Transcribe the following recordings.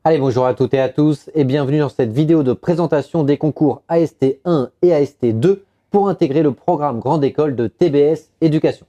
Allez, bonjour à toutes et à tous et bienvenue dans cette vidéo de présentation des concours AST1 et AST2 pour intégrer le programme Grande École de TBS Éducation.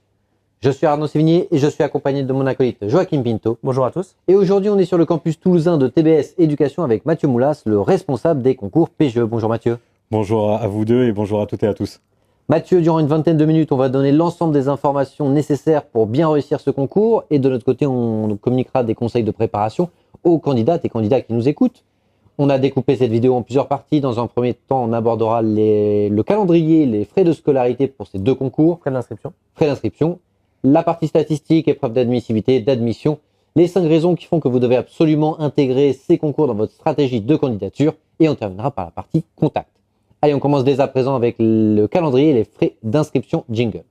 Je suis Arnaud Sévigné et je suis accompagné de mon acolyte Joachim Pinto. Bonjour à tous. Et aujourd'hui, on est sur le campus toulousain de TBS Éducation avec Mathieu Moulas, le responsable des concours PGE. Bonjour Mathieu. Bonjour à vous deux et bonjour à toutes et à tous. Mathieu, durant une vingtaine de minutes, on va donner l'ensemble des informations nécessaires pour bien réussir ce concours et de notre côté, on communiquera des conseils de préparation aux candidates et candidats qui nous écoutent. On a découpé cette vidéo en plusieurs parties. Dans un premier temps, on abordera le calendrier, les frais de scolarité pour ces deux concours. Frais d'inscription. Frais d'inscription. La partie statistique, épreuve d'admissibilité, d'admission. Les 5 raisons qui font que vous devez absolument intégrer ces concours dans votre stratégie de candidature. Et on terminera par la partie contact. Allez, on commence dès à présent avec le calendrier et les frais d'inscription jingle.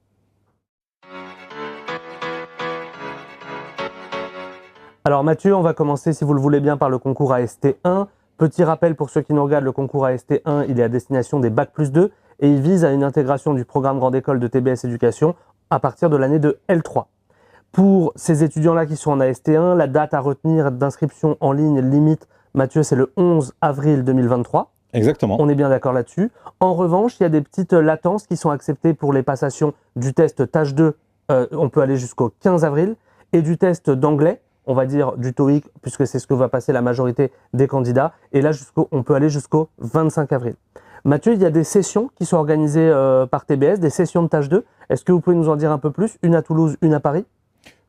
Alors Mathieu, on va commencer, si vous le voulez bien, par le concours AST1. Petit rappel pour ceux qui nous regardent, le concours AST1, il est à destination des Bac+2 et il vise à une intégration du programme Grande École de TBS Éducation à partir de l'année de L3. Pour ces étudiants-là qui sont en AST1, la date à retenir d'inscription en ligne limite, Mathieu, c'est le 11 avril 2023. Exactement. On est bien d'accord là-dessus. En revanche, il y a des petites latences qui sont acceptées pour les passations du test tâche 2, on peut aller jusqu'au 15 avril, et du test d'anglais, on va dire du TOEIC, puisque c'est ce que va passer la majorité des candidats, et là, on peut aller jusqu'au 25 avril. Mathieu, il y a des sessions qui sont organisées par TBS, des sessions de tâche 2. Est-ce que vous pouvez nous en dire un peu plus? Une à Toulouse, une à Paris?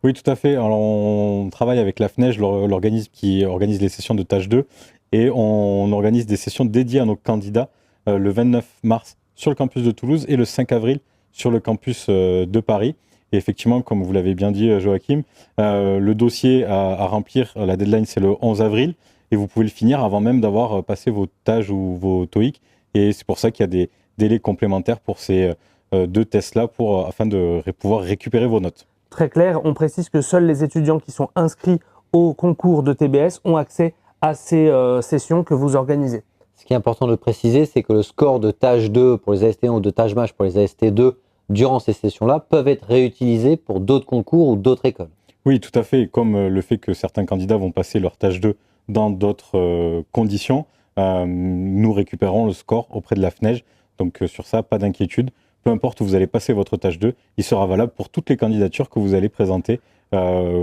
Oui, tout à fait. Alors, on travaille avec la FNEJ, l'organisme qui organise les sessions de tâche 2, et on organise des sessions dédiées à nos candidats le 29 mars sur le campus de Toulouse et le 5 avril sur le campus de Paris. Et effectivement, comme vous l'avez bien dit, Joachim, le dossier à remplir, la deadline, c'est le 11 avril, et vous pouvez le finir avant même d'avoir passé vos TAGE ou vos TOEIC. Et c'est pour ça qu'il y a des délais complémentaires pour ces deux tests-là afin de pouvoir récupérer vos notes. Très clair, on précise que seuls les étudiants qui sont inscrits au concours de TBS ont accès à ces sessions que vous organisez. Ce qui est important de préciser, c'est que le score de tâche 2 pour les AST1 ou de tâche MAJ pour les AST2 durant ces sessions-là peuvent être réutilisés pour d'autres concours ou d'autres écoles. Oui, tout à fait. Comme le fait que certains candidats vont passer leur tâche 2 dans d'autres conditions, nous récupérons le score auprès de la FNEJ. Donc sur ça, pas d'inquiétude. Peu importe où vous allez passer votre tâche 2, il sera valable pour toutes les candidatures que vous allez présenter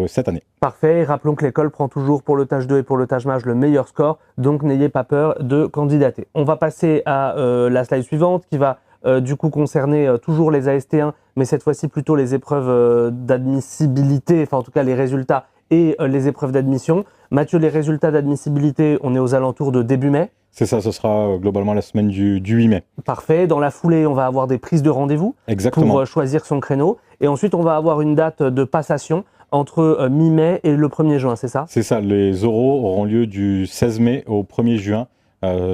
cette année. Parfait. Rappelons que l'école prend toujours pour le tâche 2 et pour le tâche MAJ le meilleur score. Donc n'ayez pas peur de candidater. On va passer à la slide suivante qui va du coup concerner toujours les AST1, mais cette fois-ci plutôt les épreuves d'admissibilité, enfin en tout cas les résultats et les épreuves d'admission. Mathieu, les résultats d'admissibilité, on est aux alentours de début mai. C'est ça, ce sera globalement la semaine du 8 mai. Parfait. Dans la foulée, on va avoir des prises de rendez-vous pour choisir son créneau. Et ensuite, on va avoir une date de passation entre mi-mai et le 1er juin, c'est ça? C'est ça. Les oraux auront lieu du 16 mai au 1er juin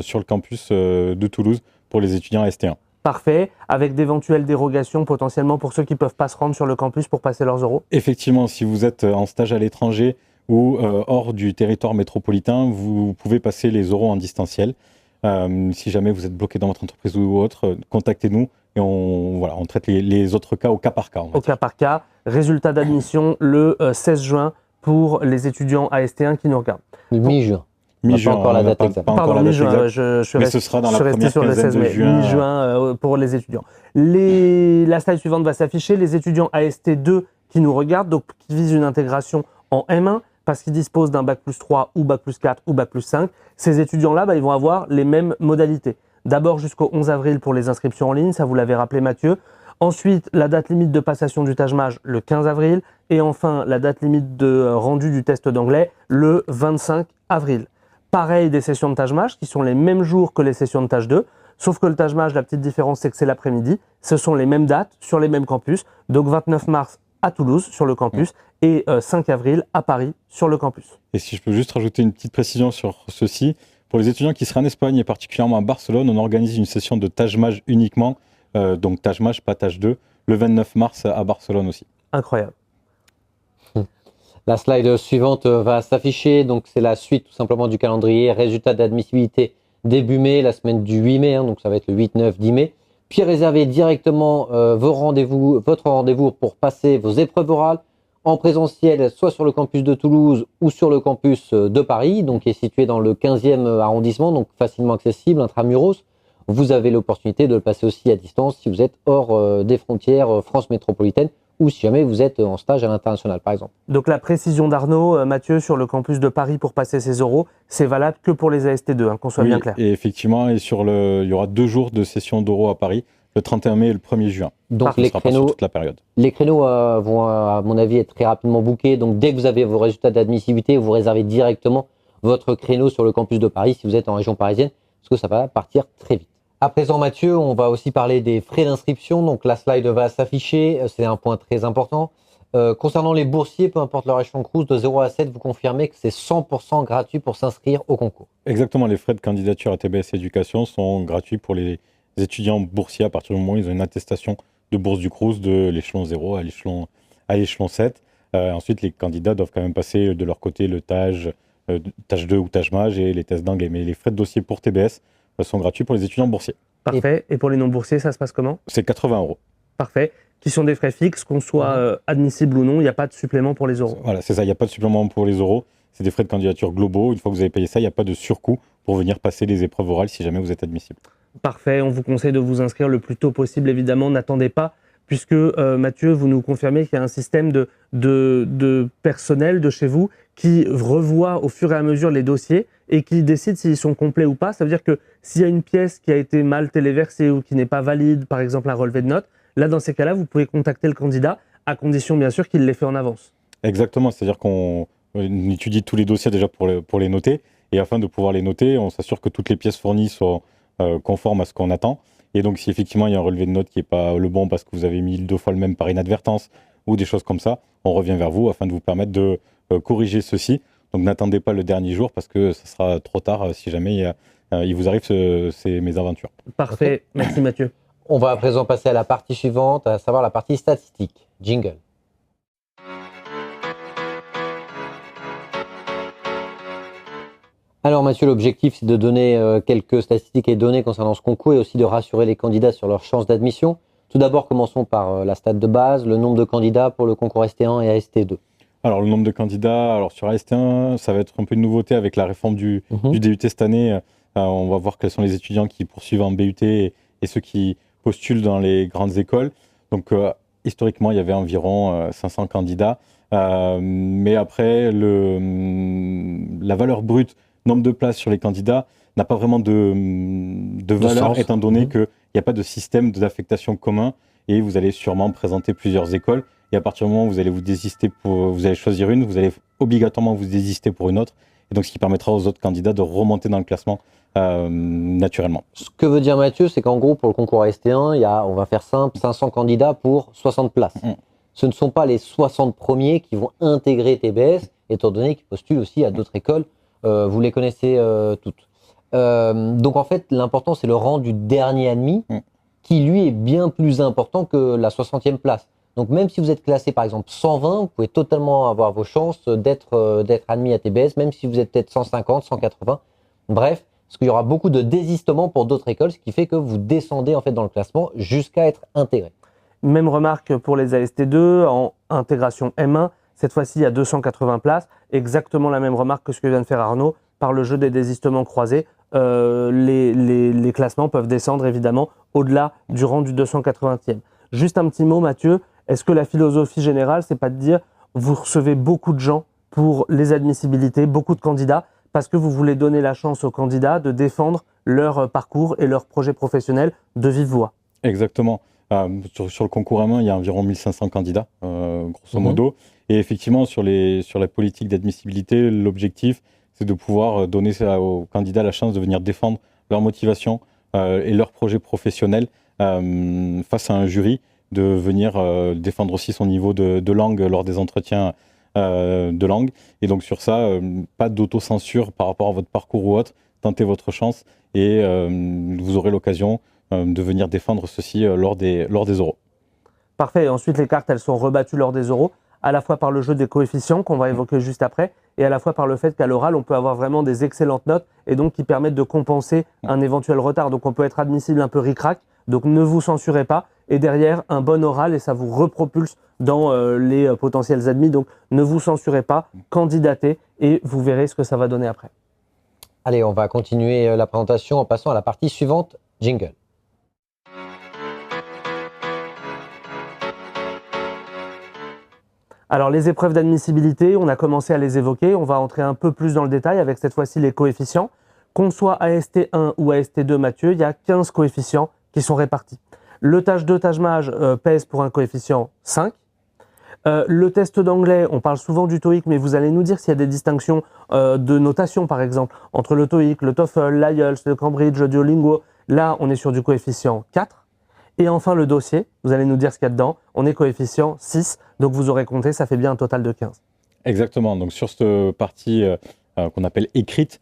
sur le campus de Toulouse pour les étudiants AST1. Parfait, avec d'éventuelles dérogations potentiellement pour ceux qui ne peuvent pas se rendre sur le campus pour passer leurs oraux? Effectivement, si vous êtes en stage à l'étranger ou hors du territoire métropolitain, vous pouvez passer les oraux en distanciel. Si jamais vous êtes bloqué dans votre entreprise ou autre, contactez-nous et on traite les autres cas au cas par cas. Au cas par cas. Résultat d'admission le 16 juin pour les étudiants AST1 qui nous regardent. Mi-juin. Mi-juin, pas encore la date exacte. Pardon, mi-juin, je suis resté sur le 16 mai. Mi-juin pour les étudiants. La slide suivante va s'afficher. Les étudiants AST2 qui nous regardent, donc qui visent une intégration en M1, parce qu'ils disposent d'un Bac+3 ou Bac+4 ou Bac+5. Ces étudiants-là, ils vont avoir les mêmes modalités. D'abord jusqu'au 11 avril pour les inscriptions en ligne, ça vous l'avez rappelé Mathieu. Ensuite, la date limite de passation du tâche MAJ, le 15 avril. Et enfin, la date limite de rendu du test d'anglais, le 25 avril. Pareil des sessions de tâche MAJ qui sont les mêmes jours que les sessions de tâche 2, sauf que le tâche MAJ, la petite différence, c'est que c'est l'après-midi. Ce sont les mêmes dates sur les mêmes campus. Donc 29 mars à Toulouse sur le campus et 5 avril à Paris sur le campus. Et si je peux juste rajouter une petite précision sur ceci, pour les étudiants qui seraient en Espagne et particulièrement à Barcelone, on organise une session de tâche MAJ uniquement, donc tâche MAJ, pas tâche 2, le 29 mars à Barcelone aussi. Incroyable. La slide suivante va s'afficher, donc c'est la suite tout simplement du calendrier. Résultat d'admissibilité début mai, la semaine du 8 mai, donc ça va être le 8, 9, 10 mai. Puis réservez directement votre rendez-vous pour passer vos épreuves orales en présentiel, soit sur le campus de Toulouse ou sur le campus de Paris, donc qui est situé dans le 15e arrondissement, donc facilement accessible, intramuros. Vous avez l'opportunité de le passer aussi à distance si vous êtes hors des frontières France métropolitaine ou si jamais vous êtes en stage à l'international, par exemple. Donc la précision d'Arnaud, Mathieu, sur le campus de Paris pour passer ses euros, c'est valable que pour les AST2, qu'on soit bien clair. Et effectivement, il y aura 2 jours de session d'euros à Paris, le 31 mai et le 1er juin. Donc les créneaux, toute la période. Les créneaux vont, à mon avis, être très rapidement bookés. Donc dès que vous avez vos résultats d'admissibilité, vous réservez directement votre créneau sur le campus de Paris si vous êtes en région parisienne, parce que ça va partir très vite. À présent, Mathieu, on va aussi parler des frais d'inscription. Donc la slide va s'afficher, c'est un point très important. Concernant les boursiers, peu importe leur échelon Crous, de 0 à 7, vous confirmez que c'est 100% gratuit pour s'inscrire au concours. Exactement, les frais de candidature à TBS Éducation sont gratuits pour les étudiants boursiers à partir du moment où ils ont une attestation de bourse du Crous de l'échelon 0 à l'échelon 7. Ensuite, les candidats doivent quand même passer de leur côté le TAGE, TAGE 2 ou TAGE MAGE et les tests d'anglais. Mais les frais de dossier pour TBS sont gratuits pour les étudiants boursiers. Parfait. Et pour les non-boursiers, ça se passe comment? C'est 80 €. Parfait. Qui sont des frais fixes, qu'on soit admissible ou non, il n'y a pas de supplément pour les euros. Voilà, c'est ça, il n'y a pas de supplément pour les euros. C'est des frais de candidature globaux. Une fois que vous avez payé ça, il n'y a pas de surcoût pour venir passer les épreuves orales si jamais vous êtes admissible. Parfait, on vous conseille de vous inscrire le plus tôt possible, évidemment, n'attendez pas, puisque Mathieu, vous nous confirmez qu'il y a un système de personnel de chez vous qui revoit au fur et à mesure les dossiers et qui décide s'ils sont complets ou pas. Ça veut dire que s'il y a une pièce qui a été mal téléversée ou qui n'est pas valide, par exemple un relevé de notes, là, dans ces cas-là, vous pouvez contacter le candidat, à condition, bien sûr, qu'il l'ait fait en avance. Exactement, c'est-à-dire qu'on étudie tous les dossiers déjà pour les noter, et afin de pouvoir les noter, on s'assure que toutes les pièces fournies sont conformes à ce qu'on attend. Et donc, si effectivement il y a un relevé de notes qui n'est pas le bon parce que vous avez mis 2 fois le même par inadvertance ou des choses comme ça, on revient vers vous afin de vous permettre de corriger ceci. Donc, n'attendez pas le dernier jour parce que ce sera trop tard si jamais il vous arrive ces mésaventures. Parfait, okay. Merci Mathieu. On va à présent passer à la partie suivante, à savoir la partie statistique. Jingle. Alors Mathieu, l'objectif c'est de donner quelques statistiques et données concernant ce concours et aussi de rassurer les candidats sur leurs chances d'admission. Tout d'abord, commençons par la stat de base, le nombre de candidats pour le concours ST1 et AST2. Alors le nombre de candidats, alors sur AST1, ça va être un peu une nouveauté avec la réforme du DUT cette année. On va voir quels sont les étudiants qui poursuivent en BUT et ceux qui postulent dans les grandes écoles. Donc historiquement, il y avait environ 500 candidats. Mais après, la valeur brute, nombre de places sur les candidats, n'a pas vraiment de valeur, étant donné qu'il n'y a pas de système d'affectation commun et vous allez sûrement présenter plusieurs écoles. Et à partir du moment où vous allez vous allez choisir une, vous allez obligatoirement vous désister pour une autre. Et donc, ce qui permettra aux autres candidats de remonter dans le classement naturellement. Ce que veut dire Mathieu, c'est qu'en gros, pour le concours ST1, il y a, on va faire simple, 500 candidats pour 60 places. Ce ne sont pas les 60 premiers qui vont intégrer TBS, étant donné qu'ils postulent aussi à d'autres écoles. Vous les connaissez toutes. Donc en fait, l'important, c'est le rang du dernier admis, qui lui est bien plus important que la 60e place. Donc même si vous êtes classé par exemple 120, vous pouvez totalement avoir vos chances d'être admis à TBS, même si vous êtes peut-être 150, 180. Bref, parce qu'il y aura beaucoup de désistements pour d'autres écoles, ce qui fait que vous descendez en fait dans le classement jusqu'à être intégré. Même remarque pour les AST2 en intégration M1. Cette fois-ci, il y a 280 places. Exactement la même remarque que ce que vient de faire Arnaud. Par le jeu des désistements croisés, les classements peuvent descendre évidemment au-delà du rang du 280e. Juste un petit mot, Mathieu. Est-ce que la philosophie générale, c'est pas de dire vous recevez beaucoup de gens pour les admissibilités, beaucoup de candidats, parce que vous voulez donner la chance aux candidats de défendre leur parcours et leur projet professionnel de vive voix? Exactement. Sur le concours M1, il y a environ 1500 candidats, grosso modo. Et effectivement, sur la politique d'admissibilité, l'objectif, c'est de pouvoir donner aux candidats la chance de venir défendre leur motivation et leur projet professionnel face à un jury, de venir défendre aussi son niveau de langue lors des entretiens de langue. Et donc sur ça, pas d'autocensure par rapport à votre parcours ou autre. Tentez votre chance et vous aurez l'occasion de venir défendre ceci lors des oraux. Parfait. Et ensuite, les cartes, elles sont rebattues lors des oraux, à la fois par le jeu des coefficients qu'on va évoquer juste après, et à la fois par le fait qu'à l'oral, on peut avoir vraiment des excellentes notes et donc qui permettent de compenser un éventuel retard. Donc on peut être admissible un peu ric-rac, Donc ne vous censurez pas. Et derrière, un bon oral et ça vous repropulse dans les potentiels admis. Donc ne vous censurez pas, candidatez et vous verrez ce que ça va donner après. Allez, on va continuer la présentation en passant à la partie suivante, jingle. Alors les épreuves d'admissibilité, on a commencé à les évoquer, on va entrer un peu plus dans le détail avec cette fois-ci les coefficients. Qu'on soit AST1 ou AST2 Mathieu, il y a 15 coefficients qui sont répartis. Le tâche 2, tâche mage pèse pour un coefficient 5. Le test d'anglais, on parle souvent du TOEIC, mais vous allez nous dire s'il y a des distinctions de notation par exemple, entre le TOEIC, le TOEFL, l'IELTS, le Cambridge, le Duolingo. Là, on est sur du coefficient 4. Et enfin, le dossier, vous allez nous dire ce qu'il y a dedans. On est coefficient 6, donc vous aurez compté, ça fait bien un total de 15. Exactement, donc sur cette partie qu'on appelle écrite,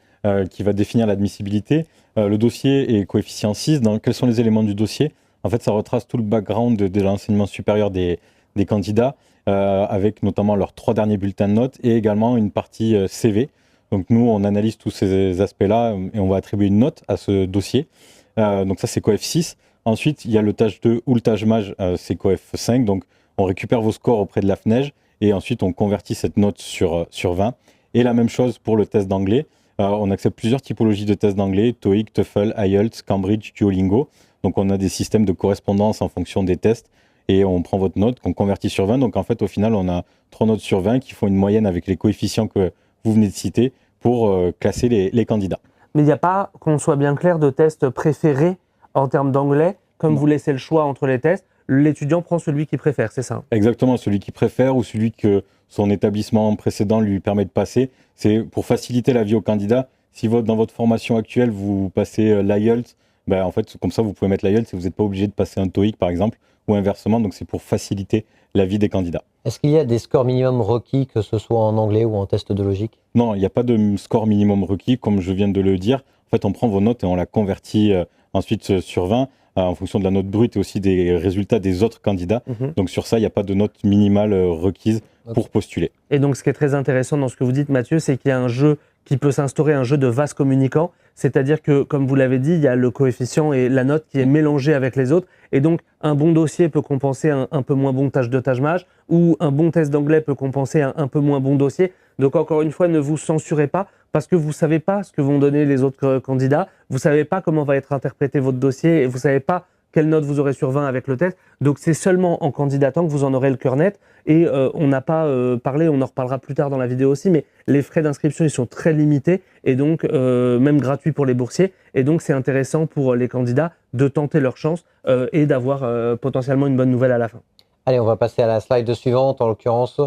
qui va définir l'admissibilité, le dossier est coefficient 6. Donc, quels sont les éléments du dossier? En fait, ça retrace tout le background de l'enseignement supérieur des candidats, avec notamment leurs 3 derniers bulletins de notes et également une partie CV. Donc nous, on analyse tous ces aspects-là et on va attribuer une note à ce dossier. Donc ça, c'est coef 6. Ensuite, il y a le tâche 2 ou le tâche mage, c'est coef 5. Donc on récupère vos scores auprès de la FNEJ et ensuite on convertit cette note sur 20. Et la même chose pour le test d'anglais. On accepte plusieurs typologies de tests d'anglais, TOEIC, TOEFL, IELTS, Cambridge, Duolingo. Donc on a des systèmes de correspondance en fonction des tests et on prend votre note qu'on convertit sur 20. Donc en fait, au final, on a 3 notes sur 20 qui font une moyenne avec les coefficients que vous venez de citer pour classer les candidats. Mais il n'y a pas, qu'on soit bien clair, de test préféré en termes d'anglais. Comme vous laissez le choix entre les tests, l'étudiant prend celui qu'il préfère, c'est ça? Exactement, celui qu'il préfère ou celui que son établissement précédent lui permet de passer. C'est pour faciliter la vie au candidat. Si dans votre formation actuelle, vous passez l'IELTS, ben en fait, comme ça, vous pouvez mettre l'IELTS et vous n'êtes pas obligé de passer un TOEIC, par exemple, ou inversement. Donc, c'est pour faciliter la vie des candidats. Est-ce qu'il y a des scores minimum requis, que ce soit en anglais ou en test de logique? Non, il n'y a pas de score minimum requis, comme je viens de le dire. En fait, on prend vos notes et on la convertit ensuite sur 20 en fonction de la note brute et aussi des résultats des autres candidats. Donc sur ça, il n'y a pas de note minimale requise pour postuler. Et donc ce qui est très intéressant dans ce que vous dites, Mathieu, c'est qu'il y a un jeu qui peut s'instaurer, un jeu de vase communicant, c'est-à-dire que, comme vous l'avez dit, il y a le coefficient et la note qui est mélangée avec les autres, et donc un bon dossier peut compenser un peu moins bon tâche de tâche mage, ou un bon test d'anglais peut compenser un peu moins bon dossier. Donc encore une fois, ne vous censurez pas, parce que vous ne savez pas ce que vont donner les autres candidats, vous ne savez pas comment va être interprété votre dossier, et vous ne savez pas quelle note vous aurez sur 20 avec le test. Donc c'est seulement en candidatant que vous en aurez le cœur net. Et on n'a pas parlé, on en reparlera plus tard dans la vidéo aussi, mais les frais d'inscription, ils sont très limités et donc même gratuits pour les boursiers. Et donc c'est intéressant pour les candidats de tenter leur chance et d'avoir potentiellement une bonne nouvelle à la fin. Allez, on va passer à la slide suivante, en l'occurrence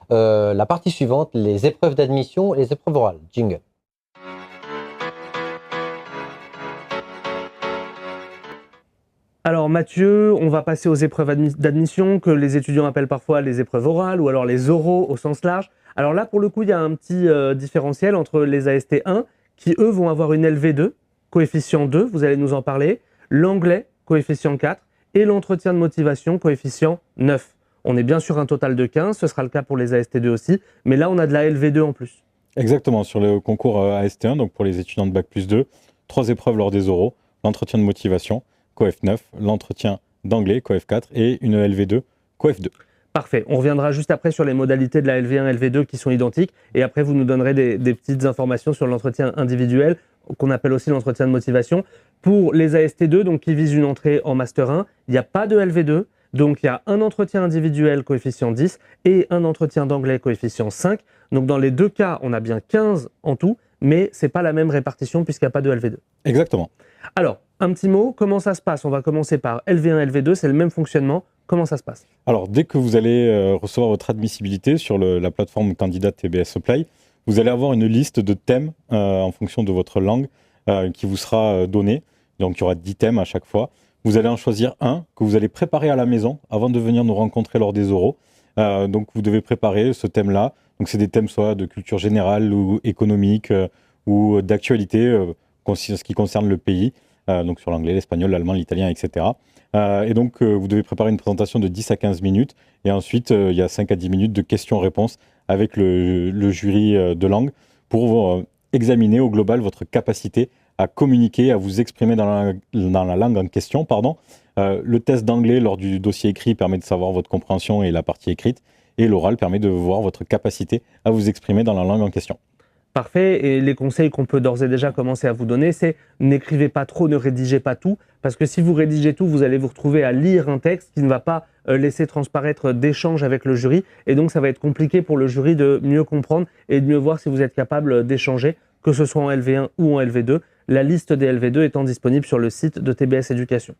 la partie suivante, les épreuves d'admission et les épreuves orales. Jingle. Alors Mathieu, on va passer aux épreuves d'admission que les étudiants appellent parfois les épreuves orales ou alors les oraux au sens large. Alors là, pour le coup, il y a un petit différentiel entre les AST1 qui, eux, vont avoir une LV2, coefficient 2, vous allez nous en parler, l'anglais, coefficient 4, et l'entretien de motivation, coefficient 9. On est bien sur un total de 15, ce sera le cas pour les AST2 aussi, mais là, on a de la LV2 en plus. Exactement, sur le concours AST1, donc pour les étudiants de Bac+2, 3 épreuves lors des oraux, l'entretien de motivation, coef 9, l'entretien d'anglais, coef 4, et une LV2, coef 2. Parfait. On reviendra juste après sur les modalités de la LV1 et LV2 qui sont identiques. Et après, vous nous donnerez des petites informations sur l'entretien individuel, qu'on appelle aussi l'entretien de motivation. Pour les AST2, donc qui visent une entrée en Master 1, il n'y a pas de LV2. Donc, il y a un entretien individuel coefficient 10 et un entretien d'anglais coefficient 5. Donc, dans les deux cas, on a bien 15 en tout, mais ce n'est pas la même répartition puisqu'il n'y a pas de LV2. Exactement. Alors, un petit mot, comment ça se passe? On va commencer par LV1, LV2, c'est le même fonctionnement. Comment ça se passe? Alors, dès que vous allez recevoir votre admissibilité sur la plateforme candidat TBS Apply, vous allez avoir une liste de thèmes en fonction de votre langue qui vous sera donnée. Donc, il y aura 10 thèmes à chaque fois. Vous allez en choisir un que vous allez préparer à la maison avant de venir nous rencontrer lors des oraux. Donc, vous devez préparer ce thème-là. Donc, c'est des thèmes soit de culture générale ou économique ou d'actualité, ce qui concerne le pays. Donc, sur l'anglais, l'espagnol, l'allemand, l'italien, etc. Et donc, vous devez préparer une présentation de 10 à 15 minutes. Et ensuite, il y a 5 à 10 minutes de questions-réponses avec le jury de langue pour examiner au global votre capacité à communiquer, à vous exprimer dans la langue en question, Le test d'anglais lors du dossier écrit permet de savoir votre compréhension et la partie écrite. Et l'oral permet de voir votre capacité à vous exprimer dans la langue en question. Parfait. Et les conseils qu'on peut d'ores et déjà commencer à vous donner, c'est n'écrivez pas trop, ne rédigez pas tout. Parce que si vous rédigez tout, vous allez vous retrouver à lire un texte qui ne va pas laisser transparaître d'échanges avec le jury. Et donc, ça va être compliqué pour le jury de mieux comprendre et de mieux voir si vous êtes capable d'échanger, que ce soit en LV1 ou en LV2. La liste des LV2 étant disponible sur le site de TBS Éducation.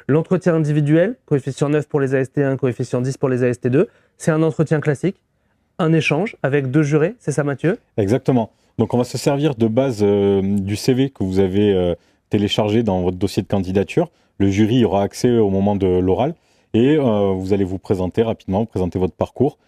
L'entretien individuel, coefficient 9 pour les AST1, coefficient 10 pour les AST2, c'est un entretien classique, un échange avec 2 jurés, c'est ça Mathieu? Exactement. Donc on va se servir de base du CV que vous avez téléchargé dans votre dossier de candidature. Le jury aura accès au moment de l'oral et vous allez vous présenter rapidement, vous présenter votre parcours,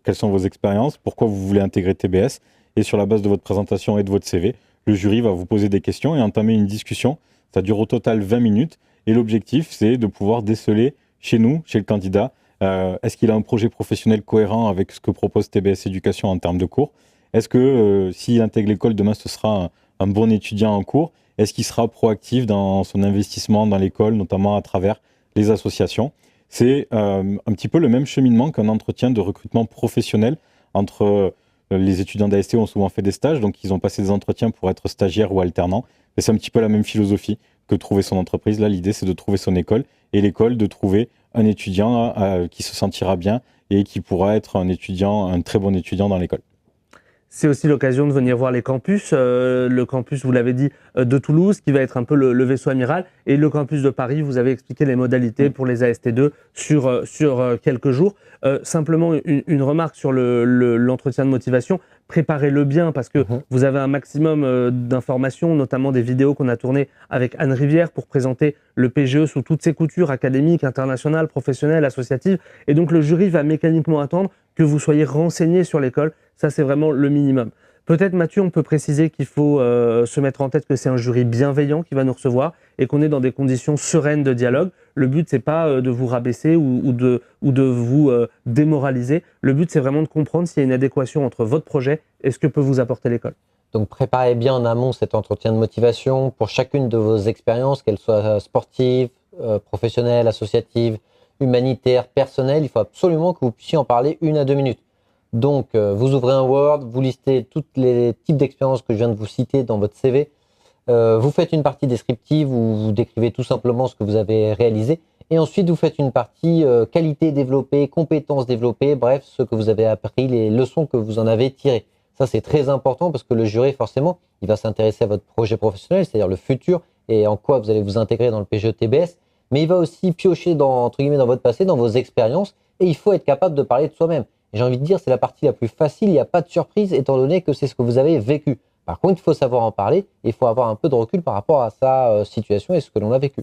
quelles sont vos expériences, pourquoi vous voulez intégrer TBS. Et sur la base de votre présentation et de votre CV, le jury va vous poser des questions et entamer une discussion. Ça dure au total 20 minutes. Et l'objectif, c'est de pouvoir déceler chez nous, chez le candidat, est-ce qu'il a un projet professionnel cohérent avec ce que propose TBS Éducation en termes de cours? Est-ce que s'il intègre l'école, demain, ce sera un bon étudiant en cours? Est-ce qu'il sera proactif dans son investissement dans l'école, notamment à travers les associations? C'est un petit peu le même cheminement qu'un entretien de recrutement professionnel entre les étudiants d'AST ont souvent fait des stages, donc ils ont passé des entretiens pour être stagiaires ou alternants. Et c'est un petit peu la même philosophie que trouver son entreprise. Là, l'idée, c'est de trouver son école et l'école de trouver un étudiant qui se sentira bien et qui pourra être un très bon étudiant dans l'école. C'est aussi l'occasion de venir voir les campus. Le campus, vous l'avez dit, de Toulouse, qui va être un peu le vaisseau amiral. Et le campus de Paris, vous avez expliqué les modalités pour les AST2 sur quelques jours. Simplement, une remarque sur l'entretien de motivation. Préparez-le bien parce que vous avez un maximum d'informations, notamment des vidéos qu'on a tournées avec Anne Rivière pour présenter le PGE sous toutes ses coutures, académiques, internationales, professionnelles, associatives. Et donc, le jury va mécaniquement attendre que vous soyez renseigné sur l'école. Ça, c'est vraiment le minimum. Peut-être, Mathieu, on peut préciser qu'il faut se mettre en tête que c'est un jury bienveillant qui va nous recevoir et qu'on est dans des conditions sereines de dialogue. Le but, c'est pas de vous rabaisser ou de vous démoraliser. Le but, c'est vraiment de comprendre s'il y a une adéquation entre votre projet et ce que peut vous apporter l'école. Donc, préparez bien en amont cet entretien de motivation pour chacune de vos expériences, qu'elles soient sportives, professionnelles, associatives, humanitaires, personnelles. Il faut absolument que vous puissiez en parler 1 à 2 minutes. Donc, vous ouvrez un Word, vous listez tous les types d'expériences que je viens de vous citer dans votre CV. Vous faites une partie descriptive où vous décrivez tout simplement ce que vous avez réalisé. Et ensuite, vous faites une partie qualité développée, compétences développées, bref, ce que vous avez appris, les leçons que vous en avez tirées. Ça, c'est très important parce que le jury, forcément, il va s'intéresser à votre projet professionnel, c'est-à-dire le futur et en quoi vous allez vous intégrer dans le PGE TBS. Mais il va aussi piocher entre guillemets, dans votre passé, dans vos expériences. Et il faut être capable de parler de soi-même. J'ai envie de dire, c'est la partie la plus facile, il n'y a pas de surprise étant donné que c'est ce que vous avez vécu. Par contre, il faut savoir en parler et il faut avoir un peu de recul par rapport à sa situation et ce que l'on a vécu.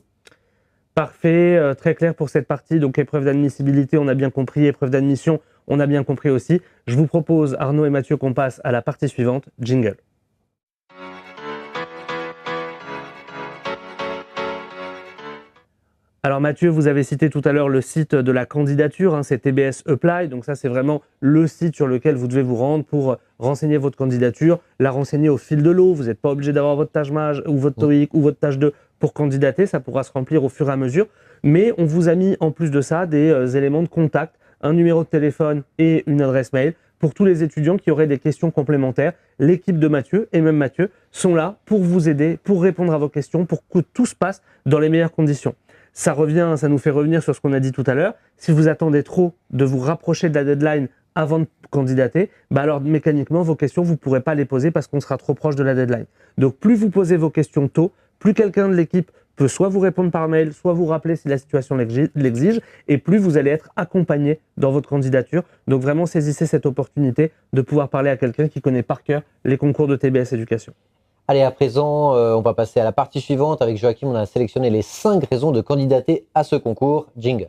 Parfait, très clair pour cette partie. Donc, épreuve d'admissibilité, on a bien compris. Épreuve d'admission, on a bien compris aussi. Je vous propose, Arnaud et Mathieu, qu'on passe à la partie suivante. Jingle. Alors Mathieu, vous avez cité tout à l'heure le site de la candidature, c'est TBS Apply, donc ça c'est vraiment le site sur lequel vous devez vous rendre pour renseigner votre candidature, la renseigner au fil de l'eau, vous n'êtes pas obligé d'avoir votre tâche MAJ ou votre TOEIC ou votre tâche 2 pour candidater, ça pourra se remplir au fur et à mesure, mais on vous a mis en plus de ça des éléments de contact, un numéro de téléphone et une adresse mail pour tous les étudiants qui auraient des questions complémentaires. L'équipe de Mathieu et même Mathieu sont là pour vous aider, pour répondre à vos questions, pour que tout se passe dans les meilleures conditions. Ça nous fait revenir sur ce qu'on a dit tout à l'heure. Si vous attendez trop de vous rapprocher de la deadline avant de candidater, alors mécaniquement, vos questions, vous ne pourrez pas les poser parce qu'on sera trop proche de la deadline. Donc, plus vous posez vos questions tôt, plus quelqu'un de l'équipe peut soit vous répondre par mail, soit vous rappeler si la situation l'exige, et plus vous allez être accompagné dans votre candidature. Donc, vraiment, saisissez cette opportunité de pouvoir parler à quelqu'un qui connaît par cœur les concours de TBS Éducation. Allez, à présent, on va passer à la partie suivante. Avec Joachim, on a sélectionné les 5 raisons de candidater à ce concours. Jingle.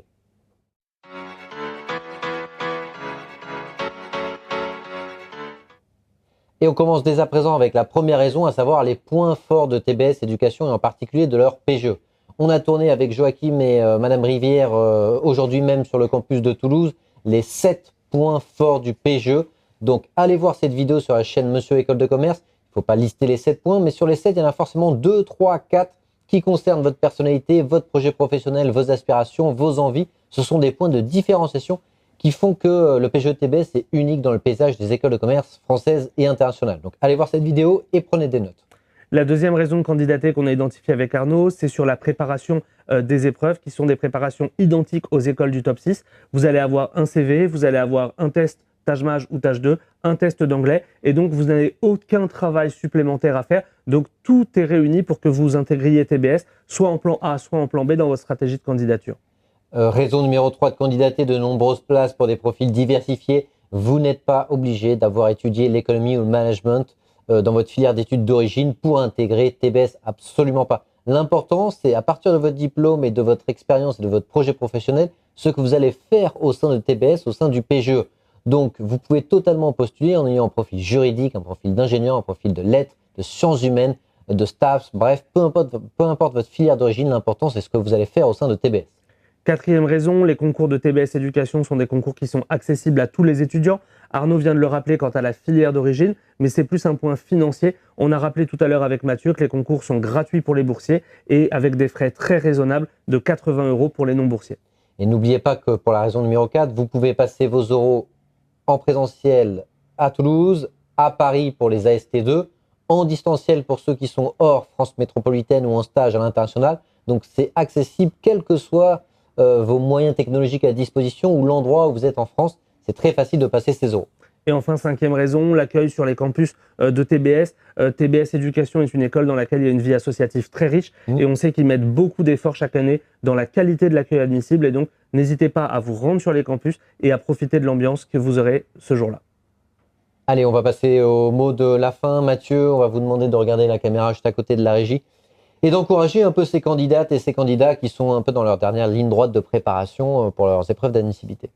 Et on commence dès à présent avec la première raison, à savoir les points forts de TBS Éducation et en particulier de leur PGE. On a tourné avec Joachim et Madame Rivière aujourd'hui même sur le campus de Toulouse les 7 points forts du PGE. Donc, allez voir cette vidéo sur la chaîne Monsieur École de Commerce. Il ne faut pas lister les 7 points, mais sur les 7, il y en a forcément 2, 3, 4 qui concernent votre personnalité, votre projet professionnel, vos aspirations, vos envies. Ce sont des points de différenciation qui font que le PGE TBS est unique dans le paysage des écoles de commerce françaises et internationales. Donc allez voir cette vidéo et prenez des notes. La deuxième raison de candidater qu'on a identifiée avec Arnaud, c'est sur la préparation des épreuves, qui sont des préparations identiques aux écoles du top 6. Vous allez avoir un CV, vous allez avoir un test tâche maj ou tâche 2, un test d'anglais, et donc vous n'avez aucun travail supplémentaire à faire. Donc tout est réuni pour que vous intégriez TBS, soit en plan A, soit en plan B dans votre stratégie de candidature. Raison numéro 3 de candidater, de nombreuses places pour des profils diversifiés. Vous n'êtes pas obligé d'avoir étudié l'économie ou le management dans votre filière d'études d'origine pour intégrer TBS, absolument pas. L'important, c'est à partir de votre diplôme et de votre expérience et de votre projet professionnel, ce que vous allez faire au sein de TBS, au sein du PGE. Donc, vous pouvez totalement postuler en ayant un profil juridique, un profil d'ingénieur, un profil de lettres, de sciences humaines, de staff, bref, peu importe votre filière d'origine, l'important, c'est ce que vous allez faire au sein de TBS. Quatrième raison, les concours de TBS Éducation sont des concours qui sont accessibles à tous les étudiants. Arnaud vient de le rappeler quant à la filière d'origine, mais c'est plus un point financier. On a rappelé tout à l'heure avec Mathieu que les concours sont gratuits pour les boursiers et avec des frais très raisonnables de 80 € pour les non-boursiers. Et n'oubliez pas que pour la raison numéro 4, vous pouvez passer vos euros en présentiel à Toulouse, à Paris pour les AST2, en distanciel pour ceux qui sont hors France métropolitaine ou en stage à l'international. Donc c'est accessible quel que soit vos moyens technologiques à disposition ou l'endroit où vous êtes en France. C'est très facile de passer ces euros. Et enfin, cinquième raison, l'accueil sur les campus de TBS. TBS Éducation est une école dans laquelle il y a une vie associative très riche et on sait qu'ils mettent beaucoup d'efforts chaque année dans la qualité de l'accueil admissible. Et donc, n'hésitez pas à vous rendre sur les campus et à profiter de l'ambiance que vous aurez ce jour-là. Allez, on va passer au mot de la fin. Mathieu, on va vous demander de regarder la caméra juste à côté de la régie et d'encourager un peu ces candidates et ces candidats qui sont un peu dans leur dernière ligne droite de préparation pour leurs épreuves d'admissibilité.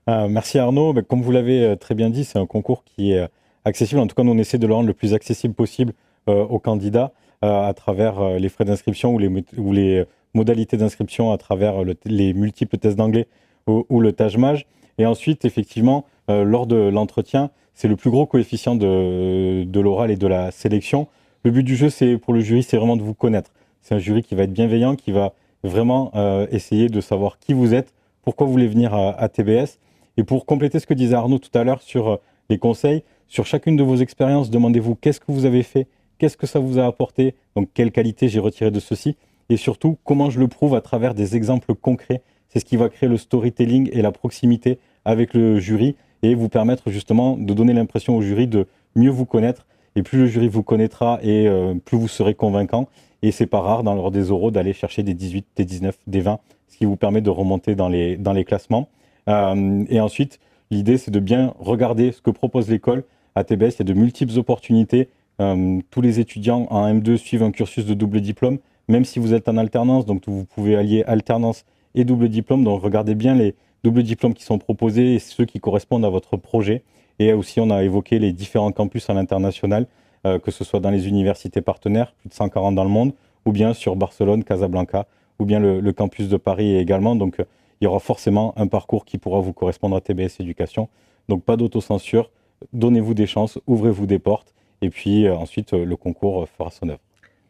Merci Arnaud. Comme vous l'avez très bien dit, c'est un concours qui est accessible. En tout cas, nous, on essaie de le rendre le plus accessible possible aux candidats à travers les frais d'inscription ou les modalités d'inscription à travers les multiples tests d'anglais ou le tâche maj. Et ensuite, effectivement, lors de l'entretien, c'est le plus gros coefficient de l'oral et de la sélection. Le but du jeu, pour le jury, c'est vraiment de vous connaître. C'est un jury qui va être bienveillant, qui va vraiment essayer de savoir qui vous êtes, pourquoi vous voulez venir à TBS. Et pour compléter ce que disait Arnaud tout à l'heure sur les conseils, sur chacune de vos expériences, demandez-vous qu'est-ce que vous avez fait, qu'est-ce que ça vous a apporté, donc quelle qualité j'ai retiré de ceci, et surtout comment je le prouve à travers des exemples concrets. C'est ce qui va créer le storytelling et la proximité avec le jury et vous permettre justement de donner l'impression au jury de mieux vous connaître. Et plus le jury vous connaîtra et plus vous serez convaincant. Et c'est pas rare dans l'ordre des euros d'aller chercher des 18, des 19, des 20, ce qui vous permet de remonter dans les classements. Et ensuite, l'idée, c'est de bien regarder ce que propose l'école. À TBS, il y a de multiples opportunités. Tous les étudiants en M2 suivent un cursus de double diplôme, même si vous êtes en alternance. Donc, vous pouvez allier alternance et double diplôme. Donc, regardez bien les doubles diplômes qui sont proposés et ceux qui correspondent à votre projet. Et aussi, on a évoqué les différents campus à l'international, que ce soit dans les universités partenaires, plus de 140 dans le monde, ou bien sur Barcelone, Casablanca, ou bien le campus de Paris également. Donc, il y aura forcément un parcours qui pourra vous correspondre à TBS Éducation. Donc, pas d'autocensure, donnez-vous des chances, ouvrez-vous des portes, et puis ensuite, le concours fera son œuvre.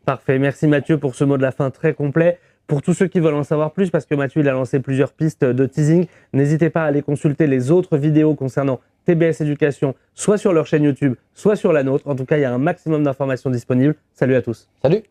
Parfait, merci Mathieu pour ce mot de la fin très complet. Pour tous ceux qui veulent en savoir plus, parce que Mathieu il a lancé plusieurs pistes de teasing, n'hésitez pas à aller consulter les autres vidéos concernant TBS Éducation, soit sur leur chaîne YouTube, soit sur la nôtre. En tout cas, il y a un maximum d'informations disponibles. Salut à tous. Salut.